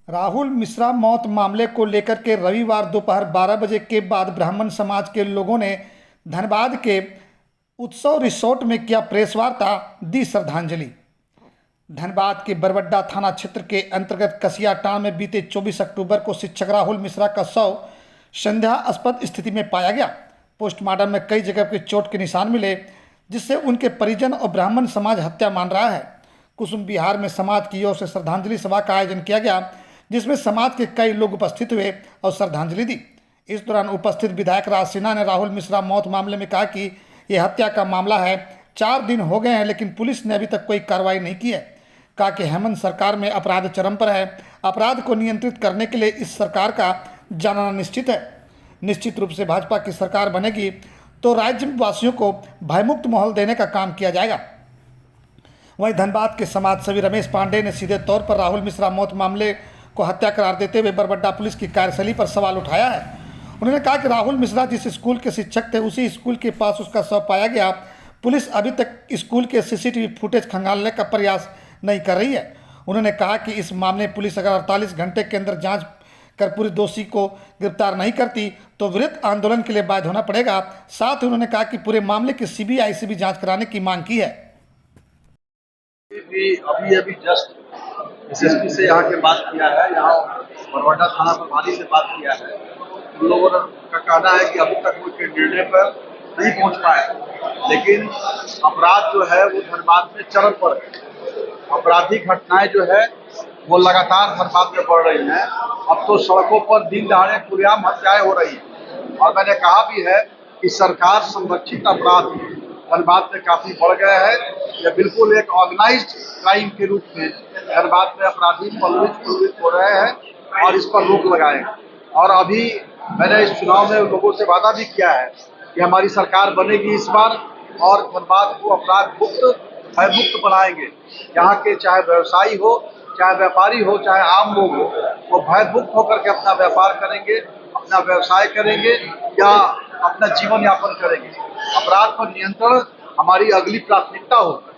राहुल मिश्रा मौत मामले को लेकर के रविवार दोपहर 12 बजे के बाद ब्राह्मण समाज के लोगों ने धनबाद के उत्सव रिसोर्ट में किया प्रेस वार्ता, दी श्रद्धांजलि। धनबाद के बरबड्डा थाना क्षेत्र के अंतर्गत कसियाटांड़ में बीते 24 अक्टूबर को शिक्षक राहुल मिश्रा का शव संदेहास्पद स्थिति में पाया गया। पोस्टमार्टम में कई जगह के चोट के निशान मिले, जिससे उनके परिजन और ब्राह्मण समाज हत्या मान रहा है। कुसुम विहार में समाज की ओर से श्रद्धांजलि सभा का आयोजन किया गया, जिसमें समाज के कई लोग उपस्थित हुए और श्रद्धांजलि दी। इस दौरान उपस्थित विधायक राज सिन्हा ने राहुल मिश्रा मौत मामले में कहा कि यह हत्या का मामला है, 4 दिन हो गए हैं लेकिन पुलिस ने अभी तक कोई कार्रवाई नहीं की है। कहा कि हेमंत सरकार में अपराध चरम पर है, अपराध को नियंत्रित करने के लिए इस सरकार का जाना निश्चित है। निश्चित रूप से भाजपा की सरकार बनेगी तो राज्यवासियों को भयमुक्त माहौल देने का काम किया जाएगा। वहीं धनबाद के समाज सेवी रमेश पांडे ने सीधे तौर पर राहुल मिश्रा मौत मामले को हत्या करार देते हुए बरबड्डा पुलिस की कार्यशैली पर सवाल उठाया है। उन्होंने कहा कि राहुल मिश्रा जिस स्कूल के शिक्षक थे, उसी स्कूल के पास उसका शव पाया गया। पुलिस अभी तक स्कूल के सीसीटीवी फुटेज खंगालने का प्रयास नहीं कर रही है। उन्होंने कहा कि इस मामले में पुलिस अगर 48 घंटे के अंदर जांच कर पूरे दोषी को गिरफ्तार नहीं करती तो विरोध आंदोलन के लिए बाध्य होना पड़ेगा। साथ ही उन्होंने कहा कि पूरे मामले की सीबीआई से भी जांच कराने की मांग की है। अभी जस्ट एसएसपी से यहाँ के बात किया है, यहाँ बरबड्डा थाना प्रभारी से बात किया है। उन लोगों का कहना है कि अभी तक कोई निर्णय पर नहीं पहुँच पाए, लेकिन अपराध जो है वो धनबाद में चरम पर है। आपराधिक घटनाएं जो है वो लगातार धनबाद में बढ़ रही हैं। अब तो सड़कों पर दिन दहाड़े खुलेआम हत्याएं हो रही हैं और मैंने कहा भी है कि सरकार संरक्षित अपराध धनबाद में काफी बढ़ गया है। यह बिल्कुल एक ऑर्गेनाइज्ड क्राइम के रूप में धनबाद में अपराधी प्रलुभित हो रहे हैं और इस पर रोक लगाएंगे। और अभी मैंने इस चुनाव में लोगों से वादा भी किया है कि हमारी सरकार बनेगी इस बार और धनबाद को अपराध मुक्त भयमुक्त बनाएंगे। यहाँ के चाहे व्यवसायी हो, चाहे व्यापारी हो, चाहे आम लोग हो, वो भयमुक्त होकर के अपना व्यापार करेंगे, अपना व्यवसाय करेंगे या अपना जीवन यापन करेंगे। अपराध पर नियंत्रण हमारी अगली प्राथमिकता होगी।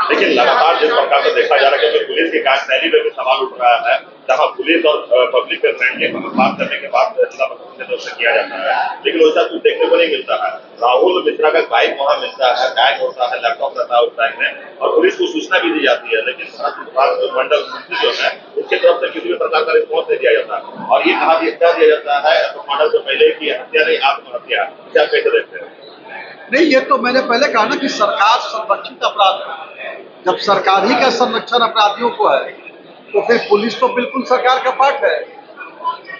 लेकिन लगातार जिस प्रकार से देखा जा रहा है कि पुलिस की कार्यशैली में भी सवाल उठ रहा है, जहां पुलिस और पब्लिक के फ्रेंडली बात करने के बाद जिला प्रशासन की तरफ से किया जाता है, लेकिन वैसा कुछ देखने को नहीं मिलता है। राहुल मिश्रा का बाइक वहां मिलता है, बैग होता है, लैपटॉप रहता है उस बैग में, और पुलिस को सूचना भी दी जाती है, लेकिन मंडल मंत्री जो है उसकी तरफ से किसी भी प्रकार का रिस्पॉन्स नहीं दिया जाता और ये कहा दिया जाता है मर्डर से पहले की हत्या नहीं आत्महत्या। क्या कैसे देखते हैं? नहीं, ये तो मैंने पहले कहा ना कि सरकार संरक्षित अपराध है। जब सरकार ही का संरक्षण अपराधियों को है तो फिर पुलिस तो बिल्कुल सरकार का पार्ट है।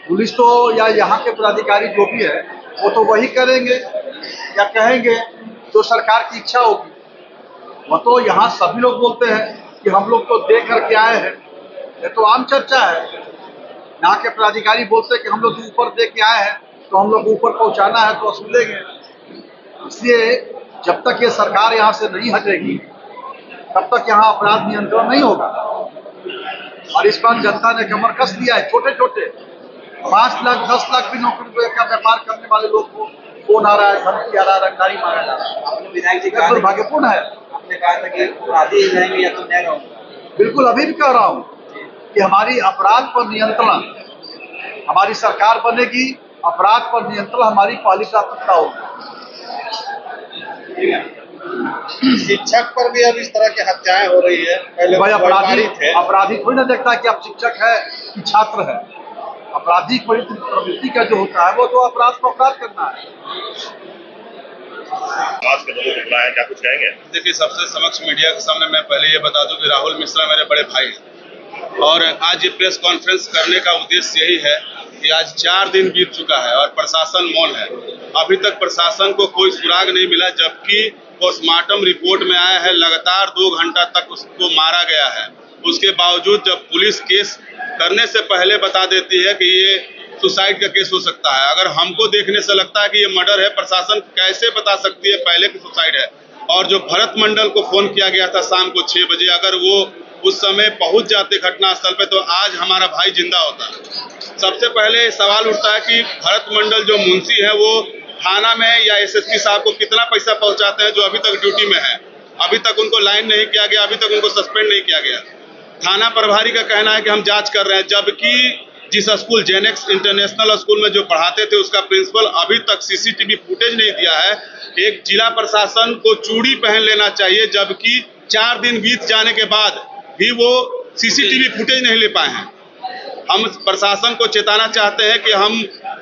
पुलिस तो या यहाँ के पदाधिकारी जो भी है वो तो वही करेंगे या कहेंगे जो सरकार की इच्छा होगी। वो तो यहाँ सभी लोग बोलते हैं कि हम लोग तो देख करके आए हैं, ये तो आम चर्चा है। यहाँ के पदाधिकारी बोलते हैं कि हम लोग ऊपर देख के आए हैं तो हम लोग ऊपर पहुँचाना है तो वसूलेंगे। इसलिए जब तक ये सरकार यहाँ से नहीं हटेगी तब तक यहाँ अपराध नियंत्रण नहीं होगा। और इस बार जनता ने कमर कस लिया है। छोटे छोटे 5 लाख 10 लाख भी नौकरी का व्यापार करने वाले लोग को फोन आ रहा है, धमकी आ रहा है, रंगदारी मांगा जा रहा है। अपने विधायक जी दुर्भाग्यपूर्ण है। आपने कहा था कि अपराधी रहेंगे या तो मैं रहूंगा। बिल्कुल, अभी भी कह रहा हूँ कि हमारी अपराध पर नियंत्रण, हमारी सरकार बनेगी, अपराध पर नियंत्रण हमारी पहली प्राथमिकता होगी। शिक्षक पर भी अब इस तरह की हत्याएं हो रही है। पहले भाई अपराधी थोड़ी ना देखता है कि आप शिक्षक है कि छात्र है। अपराधी प्रवृत्ति का जो होता है वो तो अपराध को अपराध करना है। समाज के लोगों को बुलाया, क्या कुछ कहेंगे? देखिए, सबसे समक्ष मीडिया के सामने मैं पहले ये बता दूं कि राहुल मिश्रा मेरे बड़े भाई हैं और आज ये प्रेस कॉन्फ्रेंस करने का उद्देश्य यही है कि आज 4 दिन बीत चुका है और प्रशासन मौन है। अभी तक प्रशासन को कोई सुराग नहीं मिला, जबकि पोस्टमार्टम रिपोर्ट में आया है लगातार 2 घंटा तक उसको मारा गया है। उसके बावजूद जब पुलिस केस करने से पहले बता देती है कि ये सुसाइड का केस हो सकता है, अगर हमको देखने से लगता है कि ये मर्डर है, प्रशासन कैसे बता सकती है पहले कि सुसाइड है? और जो भरत मंडल को फोन किया गया था शाम को 6 बजे, अगर वो उस समय पहुंच जाते घटनास्थल पे तो आज हमारा भाई जिंदा होता। सबसे पहले सवाल उठता है कि भरत मंडल जो मुंशी है वो थाना में या एसएसपी साहब को कितना पैसा पहुंचाते हैं जो अभी तक ड्यूटी में है? अभी तक उनको लाइन नहीं किया गया, अभी तक उनको सस्पेंड नहीं किया गया। थाना प्रभारी का कहना है कि हम जांच कर रहे हैं, जबकि जिस स्कूल जेनेक्स इंटरनेशनल स्कूल में जो पढ़ाते थे उसका प्रिंसिपल अभी तक सीसीटीवी फुटेज नहीं दिया है। एक जिला प्रशासन को चूड़ी पहन लेना चाहिए, जबकि 4 दिन बीत जाने के बाद भी वो सीसीटीवी फुटेज नहीं ले पाए हैं। हम प्रशासन को चेताना चाहते हैं कि हम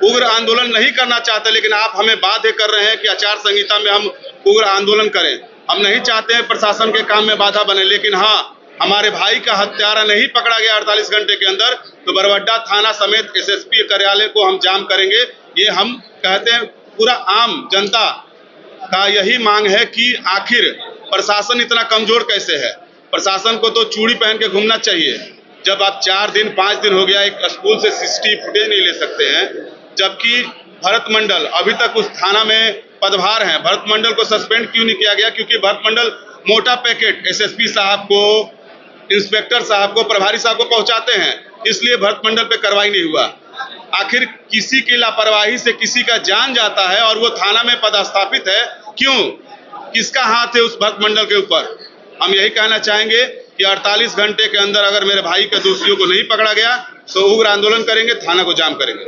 उग्र आंदोलन नहीं करना चाहते, लेकिन आप हमें बाध्य कर रहे हैं कि आचार संहिता में हम उग्र आंदोलन करें। हम नहीं चाहते हैं प्रशासन के काम में बाधा बने, लेकिन हाँ, हमारे भाई का हत्यारा नहीं पकड़ा गया 48 घंटे के अंदर तो बरवड्डा थाना समेत एसएसपी कार्यालय को हम जाम करेंगे। ये हम कहते हैं, पूरा आम जनता का यही मांग है कि आखिर प्रशासन इतना कमजोर कैसे है। प्रशासन को तो चूड़ी पहन के घूमना चाहिए। जब आप 4 दिन 5 दिन हो गया एक स्कूल से सीसीटीवी फुटेज नहीं ले सकते हैं, जबकि भरत मंडल अभी तक उस थाना में पदभार हैं। भरत मंडल को सस्पेंड क्यों नहीं किया गया? क्योंकि भरत मंडल मोटा पैकेट एसएसपी साहब को, इंस्पेक्टर साहब को, प्रभारी साहब को पहुंचाते हैं, इसलिए भरत मंडल पे कार्रवाई नहीं हुआ। आखिर किसी की लापरवाही से किसी का जान जाता है और वो थाना में पदस्थापित है, क्यों? किसका हाथ है उस भरत मंडल के ऊपर? हम यही कहना चाहेंगे कि 48 घंटे के अंदर अगर मेरे भाई के दोषियों को नहीं पकड़ा गया तो उग्र आंदोलन करेंगे, थाना को जाम करेंगे।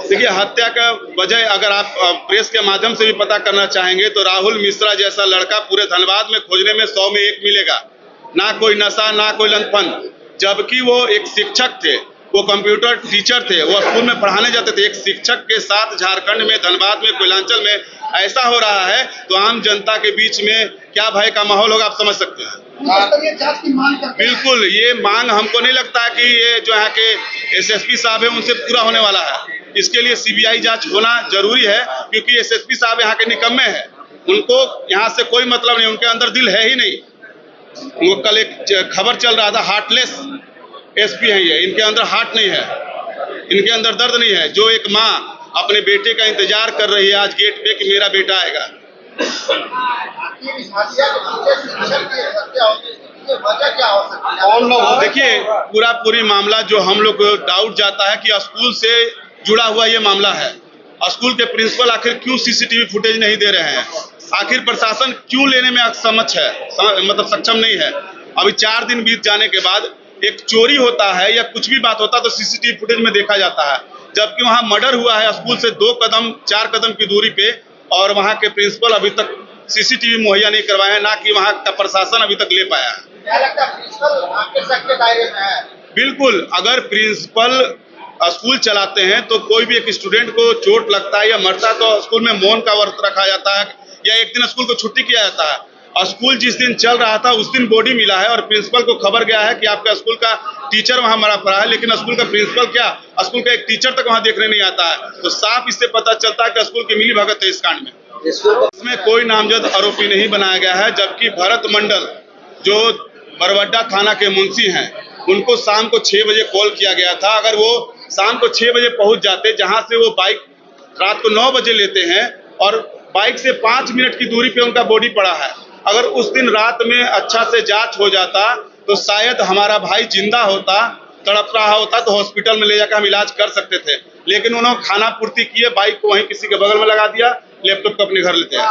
देखिए, हत्या का वजह अगर आप प्रेस के माध्यम से भी पता करना चाहेंगे तो राहुल मिश्रा जैसा लड़का पूरे धनबाद में खोजने में 100 में 1 मिलेगा। ना कोई नशा, ना कोई लंदफन, जबकि वो एक शिक्षक थे, वो कंप्यूटर टीचर थे, वो स्कूल में पढ़ाने जाते थे। एक शिक्षक के साथ झारखंड में, धनबाद में, कोयलांचल में ऐसा हो रहा है तो आम जनता के बीच में क्या भय का माहौल होगा, आप समझ सकते हैं। बिल्कुल, ये मांग हमको नहीं लगता है कि ये जो यहाँ के एसएसपी साहब है उनसे पूरा होने वाला है। इसके लिए सीबीआई जांच होना जरूरी है, क्योंकि एसएसपी साहब यहाँ के निकम्मे हैं। उनको यहाँ से कोई मतलब नहीं, उनके अंदर दिल है ही नहीं। वो कल एक खबर चल रहा था, हार्टलेस एसपी है ये, इनके अंदर हार्ट नहीं है, इनके अंदर दर्द नहीं है। जो एक माँ अपने बेटे का इंतजार कर रही है आज गेट पे कि मेरा बेटा आएगा। देखिए, पूरी मामला जो हम लोग को डाउट जाता है कि स्कूल से जुड़ा हुआ ये मामला है। स्कूल के प्रिंसिपल आखिर क्यों सीसीटीवी फुटेज नहीं दे रहे हैं? आखिर प्रशासन क्यों लेने में सक्षम नहीं है? अभी 4 दिन बीत जाने के बाद एक चोरी होता है या कुछ भी बात होता है तो सीसीटीवी फुटेज में देखा जाता है, जबकि वहां मर्डर हुआ है स्कूल से 2 कदम 4 कदम की दूरी पे, और वहां के प्रिंसिपल अभी तक सीसीटीवी मुहैया नहीं करवाए हैं, ना कि वहां का प्रशासन अभी तक ले पाया है। बिल्कुल, अगर प्रिंसिपल स्कूल चलाते हैं तो कोई भी एक स्टूडेंट को चोट लगता है या मरता है तो स्कूल में मौन का व्रत रखा जाता है या एक दिन स्कूल को छुट्टी किया जाता है। स्कूल जिस दिन चल रहा था उस दिन बॉडी मिला है और प्रिंसिपल को खबर गया है कि आपका स्कूल का टीचर वहां मरा पड़ा है, लेकिन स्कूल का प्रिंसिपल क्या, स्कूल का एक टीचर तक वहां देखने नहीं आता है। तो साफ इससे पता चलता है कि स्कूल की मिली भगत है इस कांड में। इसमें कोई नामजद आरोपी नहीं बनाया गया है, जबकि भरत मंडल जो बरवड्डा थाना के मुंशी हैं, उनको शाम को 6 बजे कॉल किया गया था। अगर वो शाम को 6 बजे पहुंच जाते, जहां से वो बाइक रात को 9 बजे लेते हैं और बाइक से 5 मिनट की दूरी पे उनका बॉडी पड़ा है, अगर उस दिन रात में अच्छा से जांच हो जाता तो शायद हमारा भाई जिंदा होता, तड़प रहा होता तो हॉस्पिटल में ले जाकर हम इलाज कर सकते थे। लेकिन उन्होंने खाना पूर्ति किए, बाइक को वहीं किसी के बगल में लगा दिया, लैपटॉप को अपने घर लेते हैं।